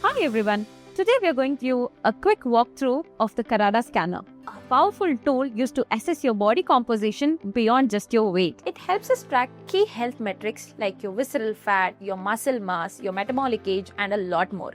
Hi everyone. Today we are going to do a quick walkthrough of the Karada Scanner, a powerful tool used to assess your body composition beyond just your weight. It helps us track key health metrics like your visceral fat, your muscle mass, your metabolic age, and a lot more,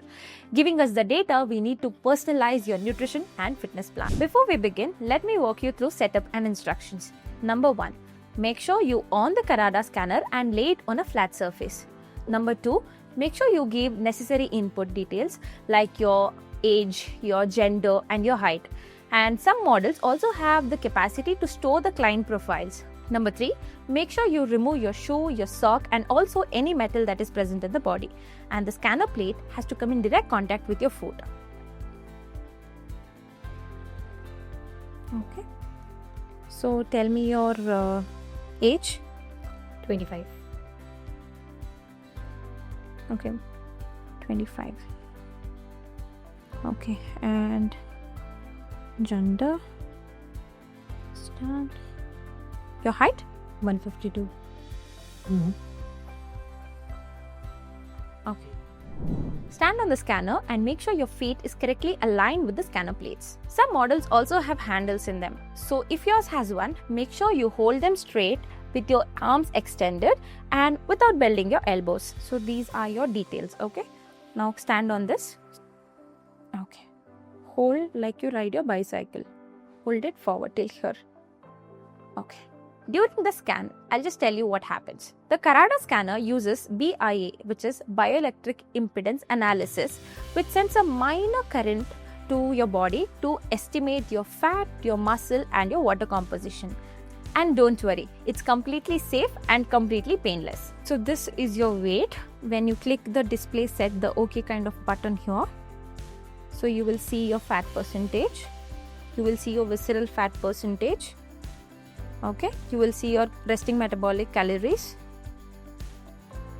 giving us the data we need to personalize your nutrition and fitness plan. Before we begin, let me walk you through setup and instructions. Number 1. Make sure you on the Karada Scanner and lay it on a flat surface. Number 2. Make sure you give necessary input details like your age, your gender, and your height. And some models also have the capacity to store the client profiles. Number 3, make sure you remove your shoe, your sock, and also any metal that is present in the body. And the scanner plate has to come in direct contact with your foot. Okay. So tell me your age. 25. Okay, 25. Okay, and gender. Stand. Your height? 152. Okay. Stand on the scanner and make sure your feet is correctly aligned with the scanner plates. Some models also have handles in them. So if yours has one, make sure you hold them straight with your arms extended and without bending your elbows. So these are your details, okay? Now stand on this. Okay. Hold like you ride your bicycle. Hold it forward till here. Okay. During the scan, I'll just tell you what happens. The Karada scanner uses BIA, which is bioelectric impedance analysis, which sends a minor current to your body to estimate your fat, your muscle, and your water composition. And don't worry, it's completely safe and completely painless. So this is your weight. When you click the display set, the OK kind of button here, so you will see your fat percentage. You will see your visceral fat percentage. Okay, you will see your resting metabolic calories.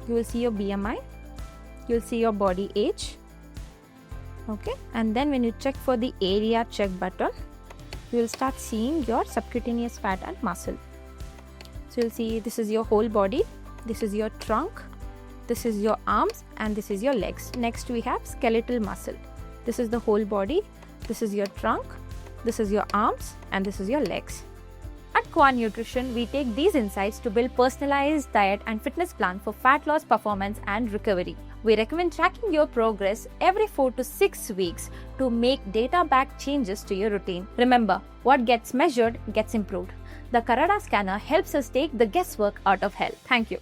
You will see your BMI. You will see your body age. Okay, and then when you check for the area check button, you will start seeing your subcutaneous fat and muscle. So you'll see this is your whole body, this is your trunk, this is your arms, and this is your legs. Next we have skeletal muscle. This is the whole body, this is your trunk, this is your arms, and this is your legs. At Quanutrition, we take these insights to build personalized diet and fitness plan for fat loss, performance, and recovery. We recommend tracking your progress every 4 to 6 weeks to make data-backed changes to your routine. Remember, what gets measured gets improved. The Karada scanner helps us take the guesswork out of health. Thank you.